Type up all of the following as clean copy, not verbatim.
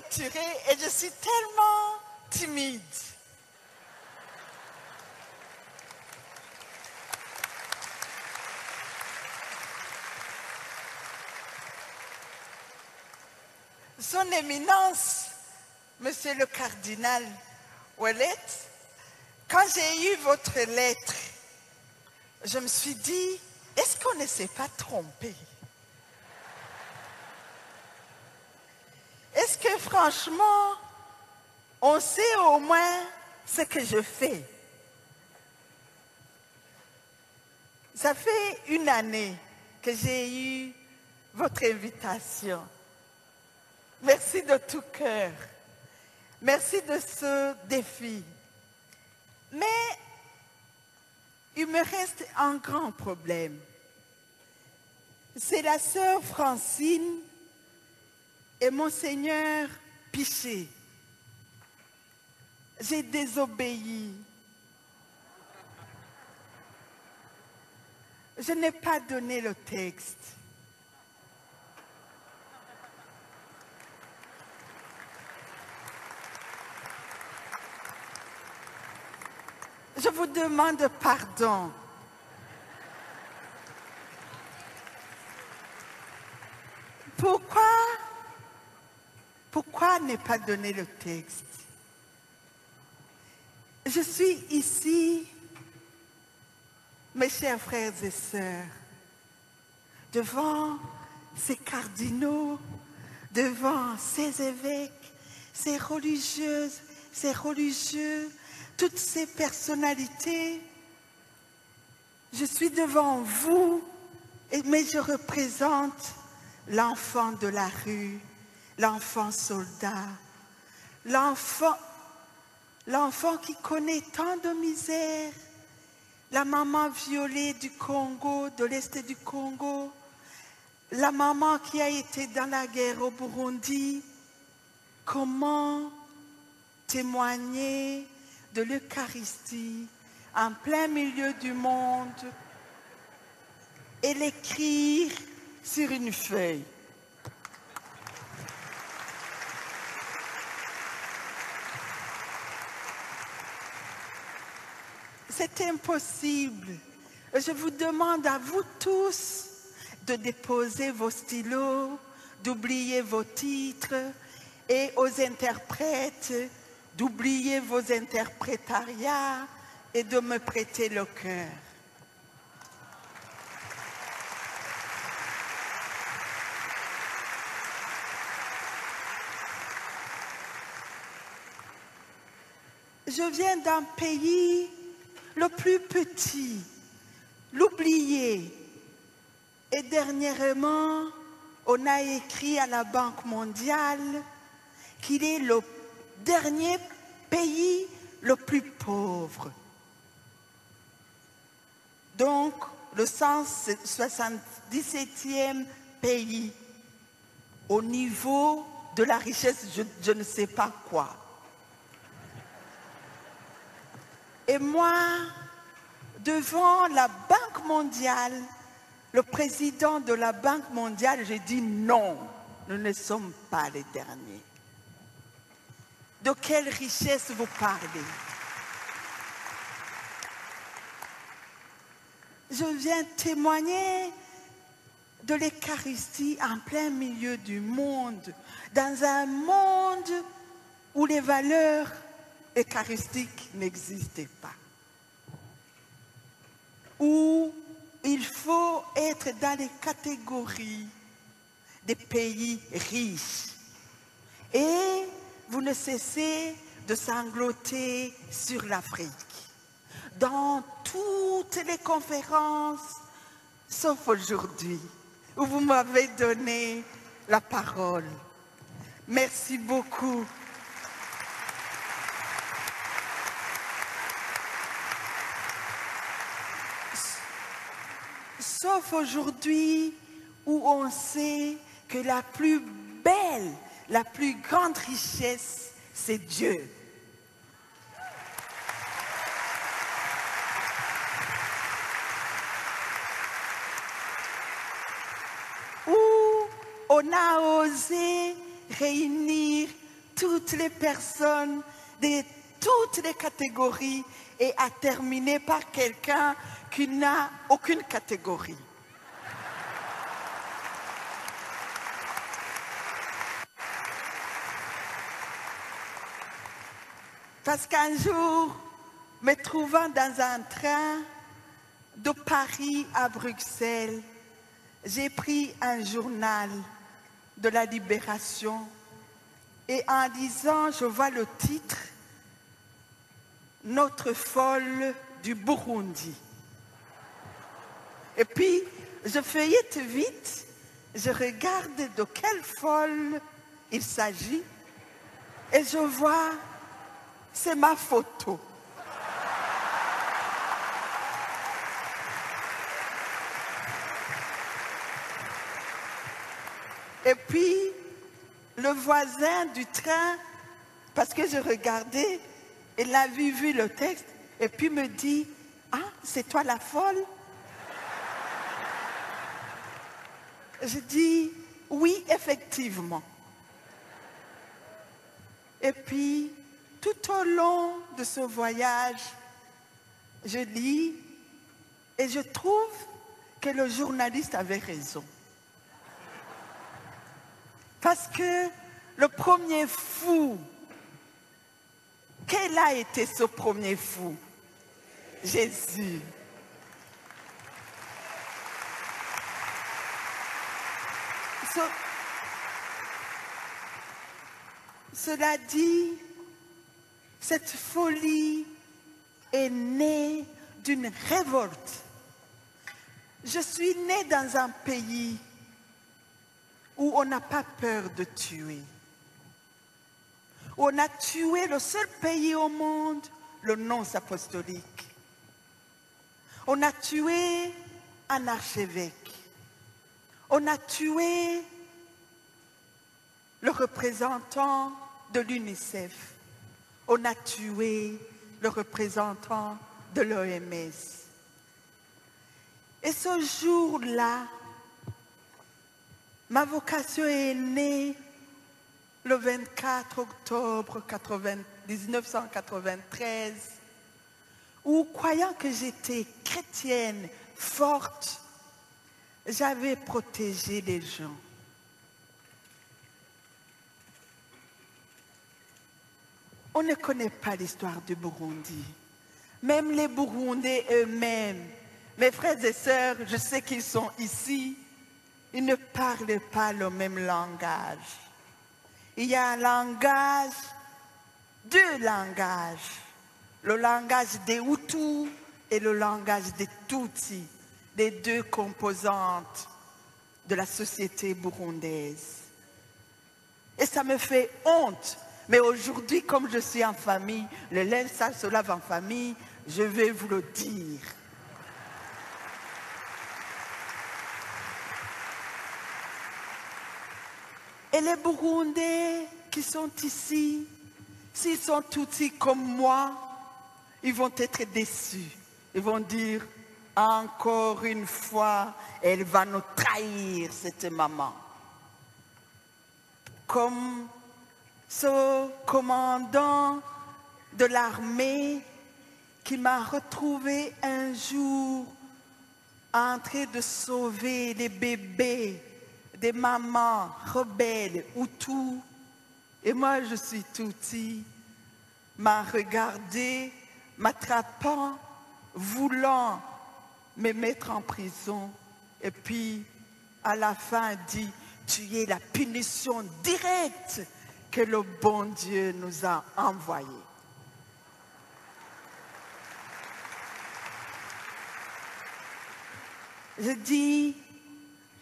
prématurée et je suis tellement timide. Son Éminence, Monsieur le cardinal Ouellet, quand j'ai eu votre lettre, je me suis dit, est-ce qu'on ne s'est pas trompé? Est-ce que franchement, on sait au moins ce que je fais? Ça fait une année que j'ai eu votre invitation. Merci de tout cœur. Merci de ce défi. Mais il me reste un grand problème. C'est la sœur Francine et Monseigneur Pichet. J'ai désobéi. Je n'ai pas donné le texte. Je vous demande pardon. Pourquoi ne pas donner le texte? Je suis ici, mes chers frères et sœurs, devant ces cardinaux, devant ces évêques, ces religieuses, ces religieux, toutes ces personnalités. Je suis devant vous, mais je représente l'enfant de la rue, l'enfant soldat, l'enfant qui connaît tant de misère, la maman violée du Congo, de l'Est du Congo, la maman qui a été dans la guerre au Burundi. Comment témoigner de l'Eucharistie en plein milieu du monde et l'écrire sur une feuille? C'est impossible. Je vous demande à vous tous de déposer vos stylos, d'oublier vos titres et aux interprètes d'oublier vos interprétariats et de me prêter le cœur. Je viens d'un pays le plus petit, l'oublié. Et dernièrement, on a écrit à la Banque mondiale qu'il est le dernier pays le plus pauvre. Donc, le 177e pays au niveau de la richesse, je ne sais pas quoi. Et moi, devant la Banque mondiale, le président de la Banque mondiale, j'ai dit non, nous ne sommes pas les derniers. De quelle richesse vous parlez? Je viens témoigner de l'Eucharistie en plein milieu du monde, dans un monde où les valeurs eucharistiques n'existaient pas, où il faut être dans les catégories des pays riches. Et vous ne cessez de sangloter sur l'Afrique. Dans toutes les conférences, sauf aujourd'hui, où vous m'avez donné la parole. Merci beaucoup. Sauf aujourd'hui où on sait que la plus belle, la plus grande richesse, c'est Dieu. Où on a osé réunir toutes les personnes, de toutes les catégories, et à terminer par quelqu'un qui n'a aucune catégorie. Parce qu'un jour, me trouvant dans un train de Paris à Bruxelles, j'ai pris un journal de la Libération et en lisant, je vois le titre « Notre folle du Burundi ». Et puis, je feuillette vite, je regarde de quelle folle il s'agit et je vois, c'est ma photo. Et puis, le voisin du train, parce que je regardais, il a vu le texte, et puis me dit, « Ah, c'est toi la folle ?» Je dis, « Oui, effectivement. » Et puis, tout au long de ce voyage, je lis et je trouve que le journaliste avait raison. Parce que le premier fou, quel a été ce premier fou? Jésus. Cela dit, cette folie est née d'une révolte. Je suis née dans un pays où on n'a pas peur de tuer. On a tué le seul pays au monde, le nonce apostolique. On a tué un archevêque. On a tué le représentant de l'UNICEF. On a tué le représentant de l'OMS. Et ce jour-là, ma vocation est née le 24 octobre 1993, où, croyant que j'étais chrétienne forte, j'avais protégé les gens. On ne connaît pas l'histoire du Burundi. Même les Burundais eux-mêmes, mes frères et sœurs, je sais qu'ils sont ici, ils ne parlent pas le même langage. Il y a un langage, deux langages. Le langage des Hutus et le langage des Tutsis, les deux composantes de la société burundaise. Et ça me fait honte. Mais aujourd'hui, comme je suis en famille, le linge sale se lave en famille, je vais vous le dire. Et les Burundais qui sont ici, s'ils sont Tutsis comme moi, ils vont être déçus. Ils vont dire, encore une fois, elle va nous trahir, cette maman. Comme ce commandant de l'armée qui m'a retrouvé un jour en train de sauver les bébés des mamans rebelles Hutus, et moi je suis Tutsi, m'a regardé, m'attrapant, voulant me mettre en prison, et puis à la fin dit, tu es la punition directe que le bon Dieu nous a envoyée. Je dis,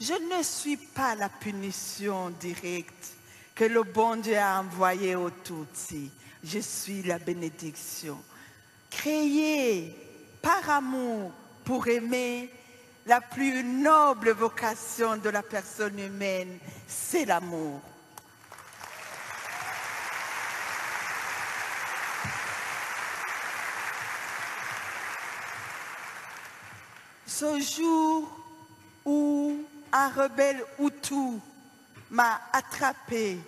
je ne suis pas la punition directe que le bon Dieu a envoyée aux Tutsis. Je suis la bénédiction. Créée par amour pour aimer, la plus noble vocation de la personne humaine, c'est l'amour. Ce jour où un rebelle Hutu m'a attrapé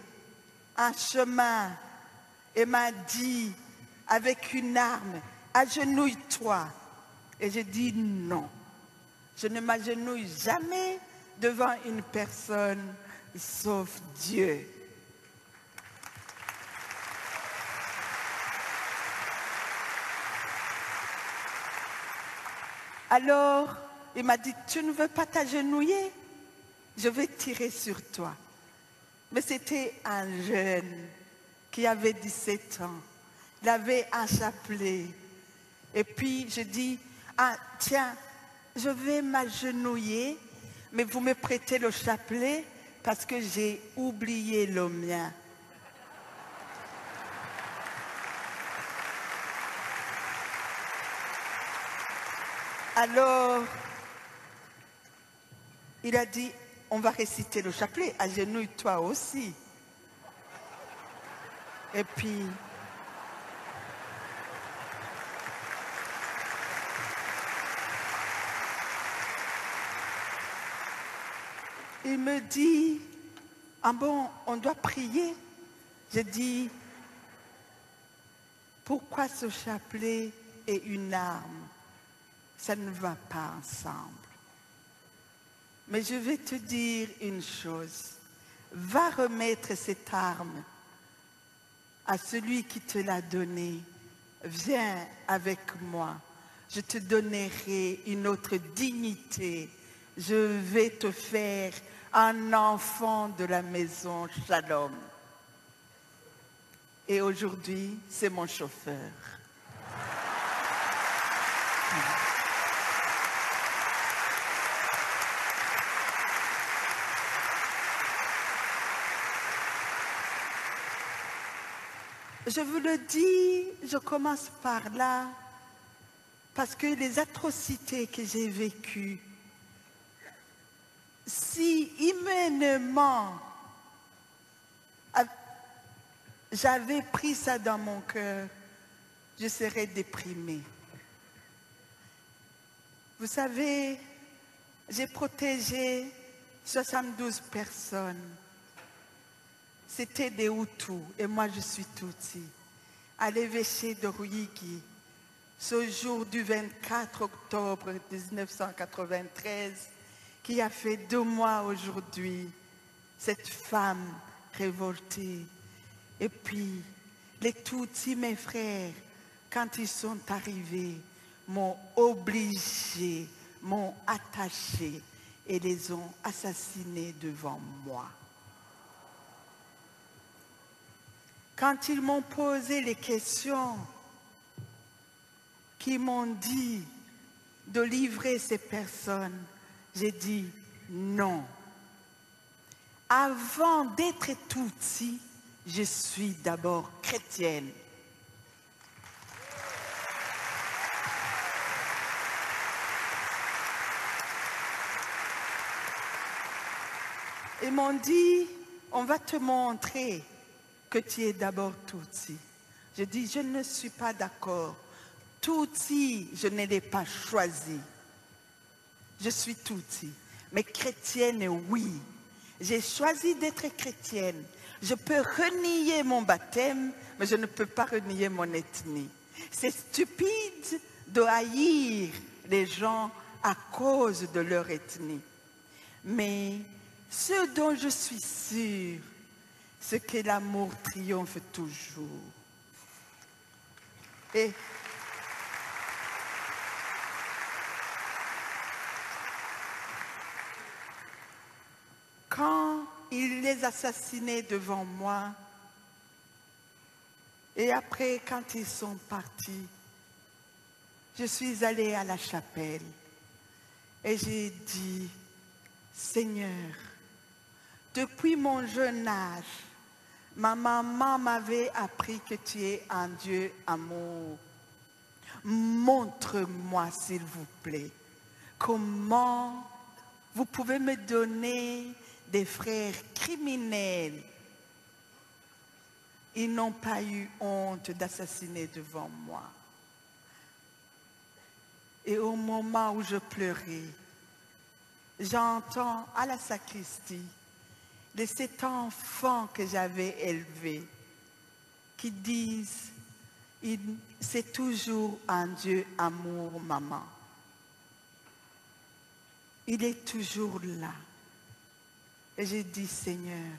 un chemin et m'a dit avec une arme, agenouille-toi. Et j'ai dit non. Je ne m'agenouille jamais devant une personne sauf Dieu. Alors, il m'a dit, tu ne veux pas t'agenouiller? Je vais tirer sur toi. Mais c'était un jeune qui avait 17 ans. Il avait un chapelet. Et puis, je dis, ah tiens, je vais m'agenouiller, mais vous me prêtez le chapelet parce que j'ai oublié le mien. Alors, il a dit, on va réciter le chapelet, agenouille-toi aussi. Et puis, il me dit, ah bon, on doit prier. Je dis, pourquoi ce chapelet est une arme? Ça ne va pas ensemble. Mais je vais te dire une chose. Va remettre cette arme à celui qui te l'a donnée. Viens avec moi. Je te donnerai une autre dignité. Je vais te faire un enfant de la maison Shalom. Et aujourd'hui, c'est mon chauffeur. Je vous le dis, je commence par là, parce que les atrocités que j'ai vécues, si humainement j'avais pris ça dans mon cœur, je serais déprimée. Vous savez, j'ai protégé 72 personnes. C'était des Hutus et moi je suis Tutsi. À l'évêché de Ruyigi, ce jour du 24 octobre 1993, qui a fait 2 mois aujourd'hui, cette femme révoltée. Et puis, les Tutsis, mes frères, quand ils sont arrivés, m'ont obligé, m'ont attaché et les ont assassinés devant moi. Quand ils m'ont posé les questions, qui m'ont dit de livrer ces personnes, j'ai dit non. Avant d'être Tutsi, je suis d'abord chrétienne. Ils m'ont dit, on va te montrer que tu es d'abord Tutsi. Je dis, je ne suis pas d'accord. Tutsi, je ne l'ai pas choisi. Je suis Tutsi. Mais chrétienne, oui. J'ai choisi d'être chrétienne. Je peux renier mon baptême, mais je ne peux pas renier mon ethnie. C'est stupide de haïr les gens à cause de leur ethnie. Mais ce dont je suis sûre, c'est que l'amour triomphe toujours. Et quand il les assassinait devant moi, et après, quand ils sont partis, je suis allée à la chapelle et j'ai dit, Seigneur, depuis mon jeune âge, ma maman m'avait appris que tu es un Dieu amour. Montre-moi, s'il vous plaît, comment vous pouvez me donner des frères criminels. Ils n'ont pas eu honte d'assassiner devant moi. Et au moment où je pleurais, j'entends à la sacristie de cet enfant que j'avais élevé, qui disent, c'est toujours un Dieu amour, maman. Il est toujours là. Et j'ai dit, Seigneur,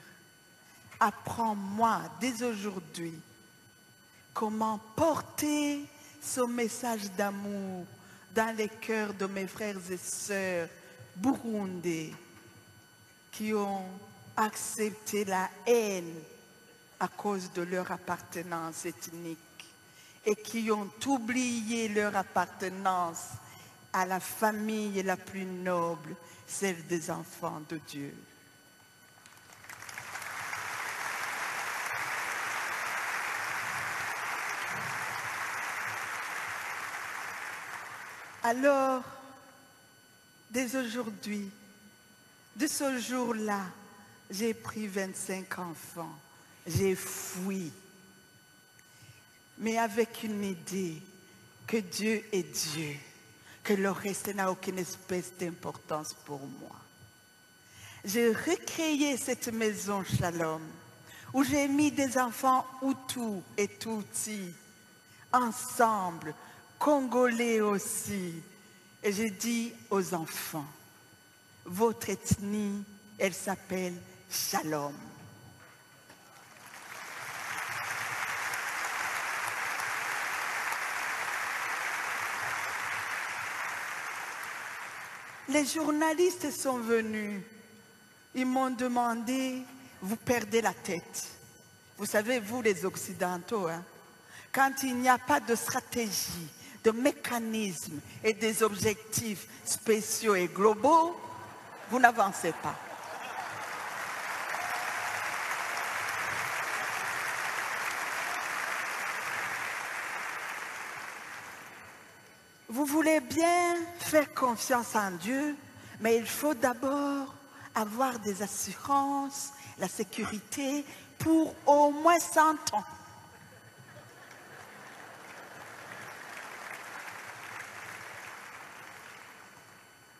apprends-moi dès aujourd'hui comment porter ce message d'amour dans les cœurs de mes frères et sœurs burundais qui ont accepté la haine à cause de leur appartenance ethnique et qui ont oublié leur appartenance à la famille la plus noble, celle des enfants de Dieu. Alors, dès aujourd'hui, de ce jour-là, j'ai pris 25 enfants, j'ai fui, mais avec une idée que Dieu est Dieu, que le reste n'a aucune espèce d'importance pour moi. J'ai recréé cette maison Shalom, où j'ai mis des enfants Hutus et Tutsis, ensemble, Congolais aussi. Et j'ai dit aux enfants, votre ethnie, elle s'appelle Shalom. Les journalistes sont venus, ils m'ont demandé, vous perdez la tête. Vous savez, vous les Occidentaux, hein, quand il n'y a pas de stratégie, de mécanismes et des objectifs spéciaux et globaux, vous n'avancez pas. Vous voulez bien faire confiance en Dieu, mais il faut d'abord avoir des assurances, la sécurité pour au moins 100 ans.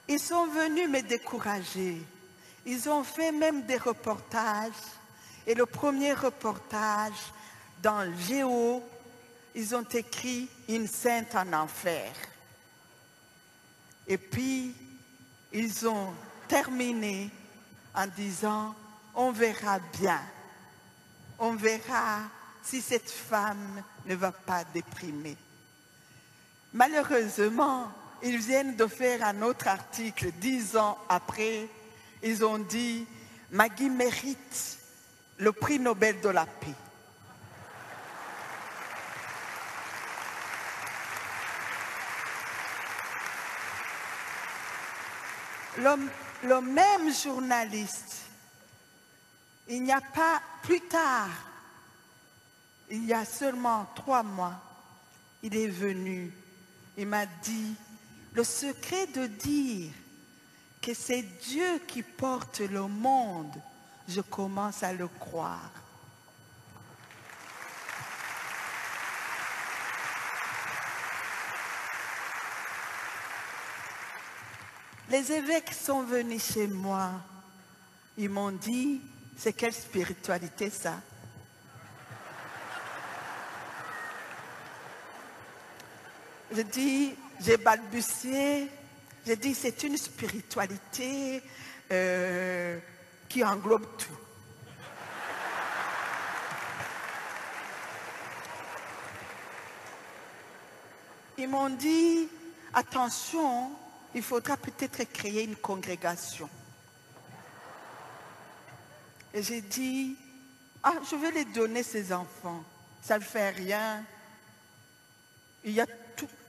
Ils sont venus me décourager. Ils ont fait même des reportages. Et le premier reportage, dans le Géo, ils ont écrit « Une sainte en enfer ». Et puis, ils ont terminé en disant « On verra bien. On verra si cette femme ne va pas déprimer. » Malheureusement, ils viennent de faire un autre article 10 ans après. Ils ont dit « Maggie mérite le prix Nobel de la paix ». Le même journaliste, il n'y a pas plus tard, il y a seulement 3 mois, il est venu, il m'a dit, le secret de dire que c'est Dieu qui porte le monde, je commence à le croire. Les évêques sont venus chez moi. Ils m'ont dit, c'est quelle spiritualité ça? J'ai balbutié, j'ai dit, c'est une spiritualité qui englobe tout. Ils m'ont dit, attention, il faudra peut-être créer une congrégation. Et j'ai dit, ah, je vais les donner ces enfants. Ça ne fait rien.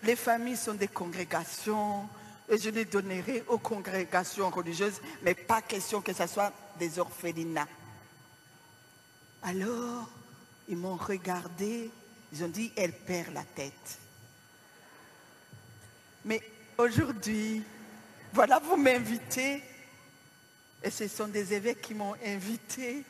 Les familles sont des congrégations et je les donnerai aux congrégations religieuses, mais pas question que ce soit des orphelinats. Alors, ils m'ont regardé, ils ont dit, elle perd la tête. Mais aujourd'hui, voilà, vous m'invitez, et ce sont des évêques qui m'ont invité.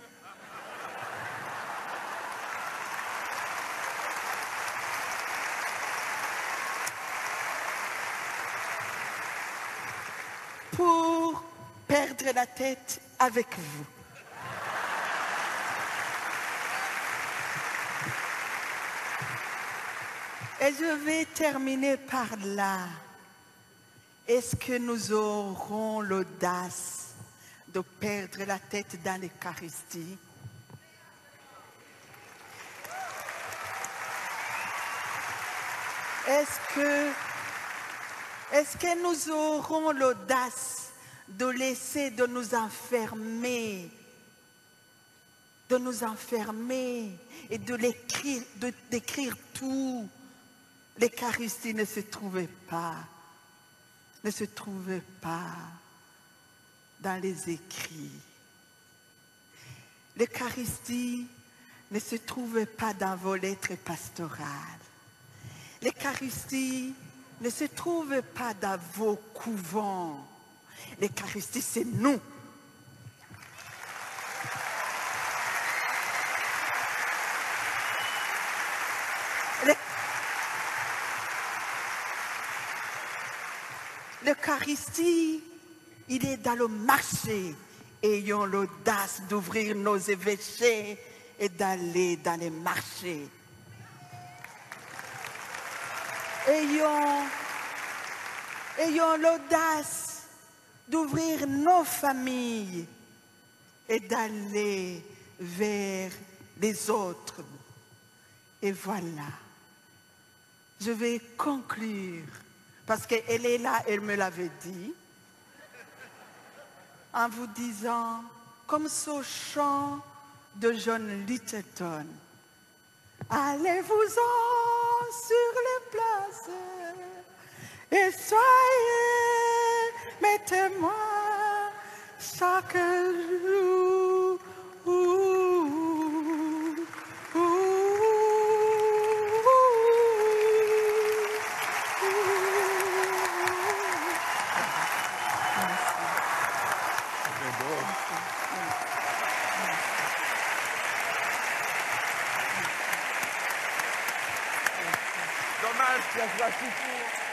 Pour perdre la tête avec vous. Et je vais terminer par là. Est-ce que nous aurons l'audace de perdre la tête dans l'Eucharistie? Est-ce que nous aurons l'audace de laisser, de nous enfermer et de l'écrire, d'écrire tout? L'Eucharistie ne se trouvait pas dans les écrits. L'Eucharistie ne se trouvait pas dans vos lettres pastorales. L'Eucharistie ne se trouve pas dans vos couvents. L'Eucharistie, c'est nous. L'Eucharistie, il est dans le marché. Ayons l'audace d'ouvrir nos évêchés et d'aller dans les marchés. Ayons l'audace d'ouvrir nos familles et d'aller vers les autres. Et voilà, je vais conclure, parce qu'elle est là, elle me l'avait dit, en vous disant, comme ce chant de John Littleton, allez-vous-en sur les places et soyez mes témoins chaque jour. Dommage que ça soit si court.